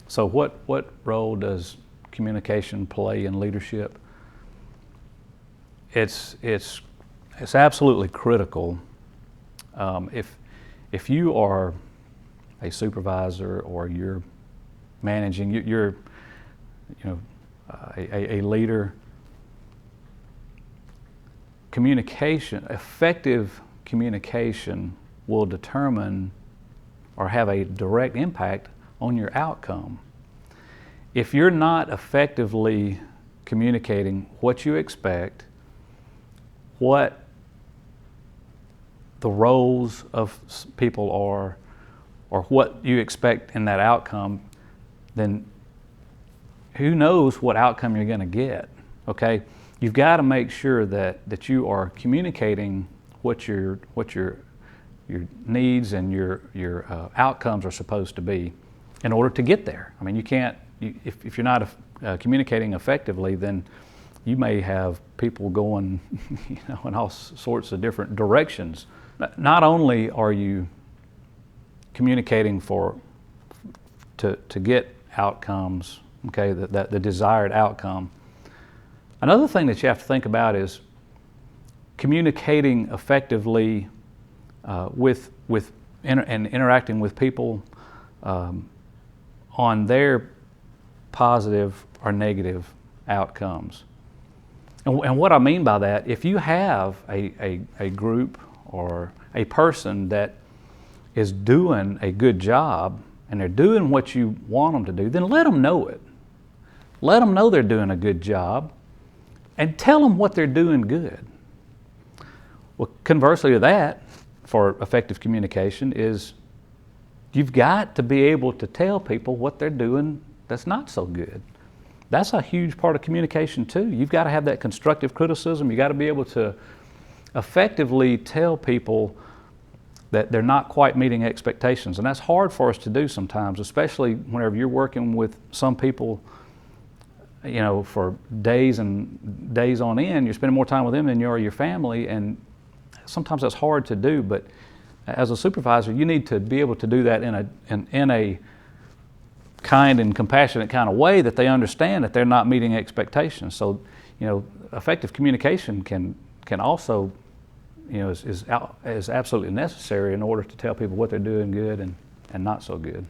So what role does communication play in leadership? It's absolutely critical. If you are a supervisor or you're managing, you're a leader, effective communication will determine or have a direct impact on your outcome. If you're not effectively communicating what you expect, what the roles of people are, or what you expect in that outcome, then who knows what outcome you're going to get, okay? You've got to make sure that you are communicating what your needs and your outcomes are supposed to be in order to get there. I mean, you can't, if you're not communicating effectively, then you may have people going in all sorts of different directions. Not only are you communicating to get outcomes, okay, the desired outcome. Another thing that you have to think about is communicating effectively and interacting with people on their positive or negative outcomes. And what I mean by that, if you have a group or a person that is doing a good job and they're doing what you want them to do, then let them know it. Let them know they're doing a good job and tell them what they're doing good. Well, conversely to that, for effective communication, is you've got to be able to tell people what they're doing that's not so good. That's a huge part of communication too. You've got to have that constructive criticism. You've got to be able to effectively tell people that they're not quite meeting expectations. And that's hard for us to do sometimes, especially whenever you're working with some people, for days and days on end. You're spending more time with them than you are your family, and sometimes that's hard to do. But as a supervisor, you need to be able to do that in a kind and compassionate kind of way that they understand that they're not meeting expectations. So, effective communication can also, is absolutely necessary in order to tell people what they're doing good and not so good.